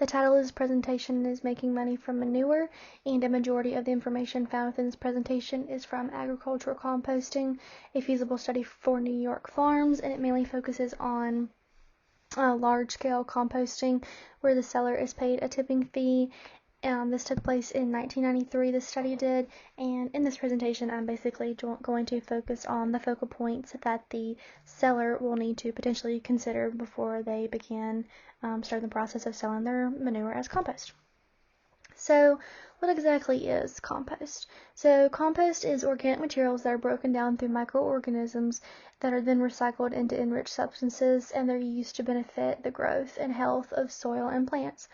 The title of this presentation is Making Money from Manure, and a majority of the information found within this presentation is from Agricultural Composting, a feasible study for New York farms, and it mainly focuses on large-scale composting where the seller is paid a tipping fee. This took place in 1993, this study did, and in this presentation I'm basically going to focus on the focal points that the seller will need to potentially consider before they begin starting the process of selling their manure as compost. So what exactly is compost? So compost is organic materials that are broken down through microorganisms that are then recycled into enriched substances, and they're used to benefit the growth and health of soil and plants.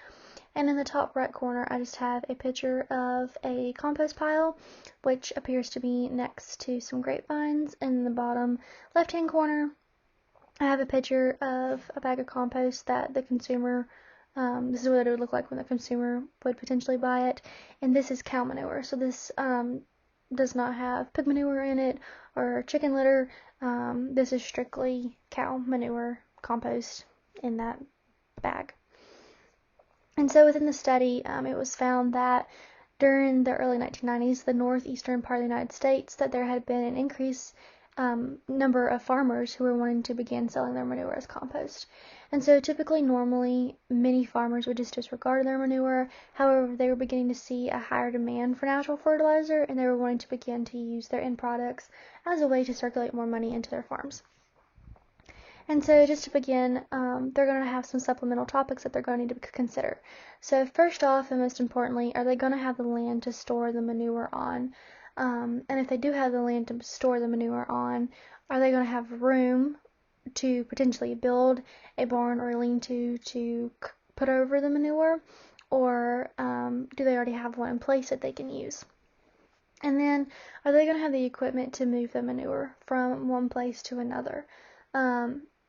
And in the top right corner, I just have a picture of a compost pile, which appears to be next to some grapevines. In the bottom left-hand corner, I have a picture of a bag of compost that the consumer, this is what it would look like when the consumer would potentially buy it. And this is cow manure. So this does not have pig manure in it or chicken litter. This is strictly cow manure compost in that bag. And so within the study, it was found that during the early 1990s, the northeastern part of the United States, that there had been an increased number of farmers who were wanting to begin selling their manure as compost. And so typically, normally, many farmers would just disregard their manure. However, they were beginning to see a higher demand for natural fertilizer, and they were wanting to begin to use their end products as a way to circulate more money into their farms. And so just to begin, they're going to have some supplemental topics that they're going to need to consider. So first off, and most importantly, are they going to have the land to store the manure on? And if they do have the land to store the manure on, are they going to have room to potentially build a barn or a lean-to to put over the manure? Or do they already have one in place that they can use? And then, are they going to have the equipment to move the manure from one place to another?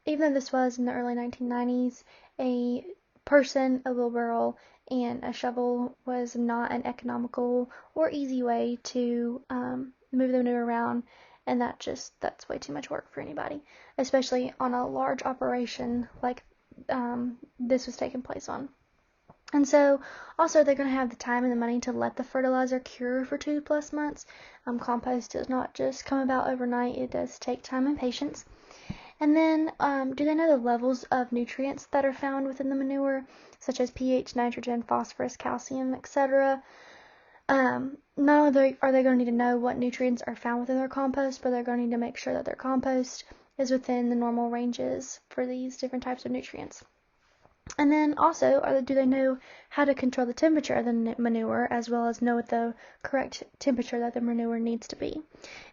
Even though this was in the early 1990s, a person, a wheelbarrow, and a shovel was not an economical or easy way to move the manure around, and that's way too much work for anybody, especially on a large operation like this was taking place on. And so, also, they're going to have the time and the money to let the fertilizer cure for 2+ months. Compost does not just come about overnight. It does take time and patience. And then, do they know the levels of nutrients that are found within the manure, such as pH, nitrogen, phosphorus, calcium, etc.? Not only are they going to need to know what nutrients are found within their compost, but they're going to need to make sure that their compost is within the normal ranges for these different types of nutrients. And then also, do they know how to control the temperature of the manure, as well as know what the correct temperature that the manure needs to be?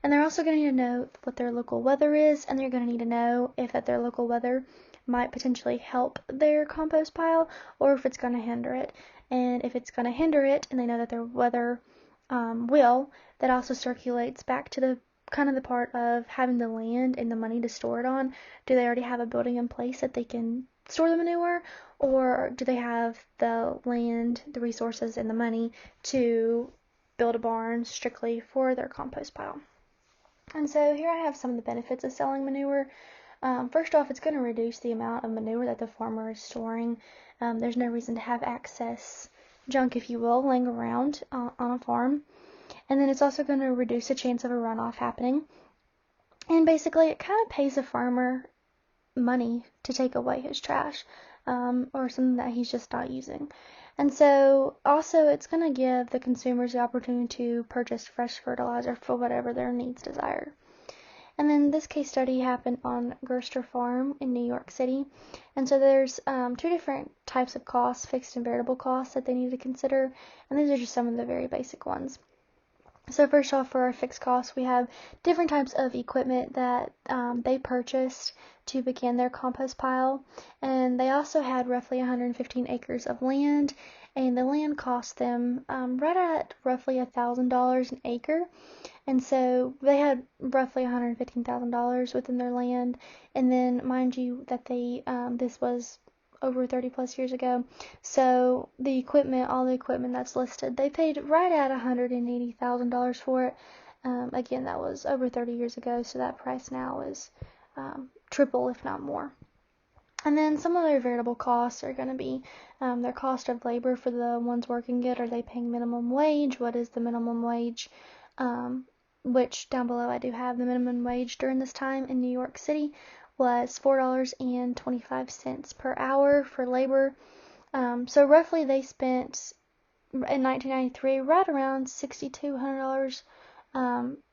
And they're also going to need to know what their local weather is, and they're going to need to know if their local weather might potentially help their compost pile, or if it's going to hinder it. And if it's going to hinder it, and they know that their weather will, that also circulates back to the part of having the land and the money to store it on. Do they already have a building in place that they can store the manure, or do they have the land, the resources, and the money to build a barn strictly for their compost pile? And so here I have some of the benefits of selling manure. First off, it's going to reduce the amount of manure that the farmer is storing. There's no reason to have excess junk, if you will, laying around on a farm. And then it's also going to reduce the chance of a runoff happening. And basically, it kind of pays the farmer money to take away his trash, or something that he's just not using. And so also it's going to give the consumers the opportunity to purchase fresh fertilizer for whatever their needs desire. And then this case study happened on Gerster Farm in New York City. And so there's two different types of costs, fixed and variable costs, that they need to consider, and these are just some of the very basic ones. So first off, for our fixed costs, we have different types of equipment that they purchased to begin their compost pile, and they also had roughly 115 acres of land, and the land cost them right at roughly $1,000 an acre. And so they had roughly $115,000 within their land, and then mind you that they this was over 30+ years ago. So the equipment, all the equipment that's listed, they paid right at $180,000 for it. Again, that was over 30 years ago, so that price now is triple, if not more. And then some of their variable costs are going to be their cost of labor for the ones working it. Are they paying minimum wage? What is the minimum wage? Which down below I do have the minimum wage during this time in New York City was $4.25 per hour for labor. So roughly they spent in 1993 right around $6,200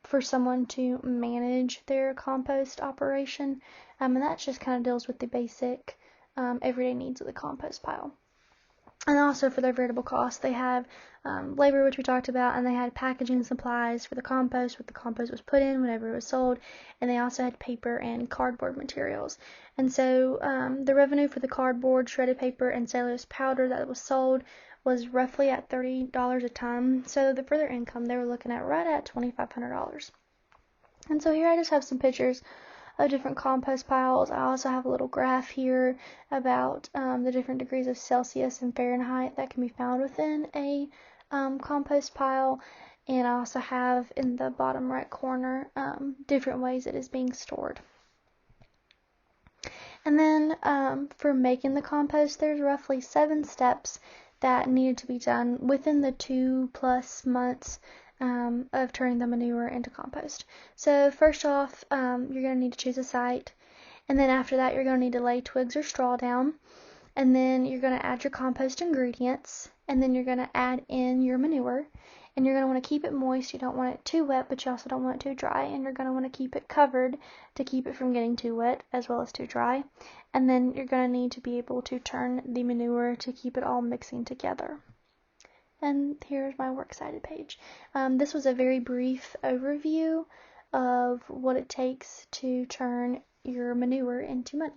for someone to manage their compost operation. And that just kind of deals with the basic everyday needs of the compost pile. And also for their variable costs, they have labor, which we talked about, and they had packaging supplies for the compost, what the compost was put in whenever it was sold, and they also had paper and cardboard materials. And so the revenue for the cardboard, shredded paper, and cellulose powder that was sold was roughly at $30 a ton. So for their income, they were looking at right at $2,500. And so here I just have some pictures of different compost piles. I also have a little graph here about the different degrees of Celsius and Fahrenheit that can be found within a compost pile. And I also have in the bottom right corner different ways it is being stored. And then for making the compost, there's roughly 7 steps that needed to be done within the 2+ months of turning the manure into compost. So first off, you're going to need to choose a site, and then after that you're going to need to lay twigs or straw down, and then you're going to add your compost ingredients, and then you're going to add in your manure, and you're going to want to keep it moist. You don't want it too wet, but you also don't want it too dry, and you're going to want to keep it covered to keep it from getting too wet as well as too dry. And then you're going to need to be able to turn the manure to keep it all mixing together. And here's my works cited page. This was a very brief overview of what it takes to turn your manure into money.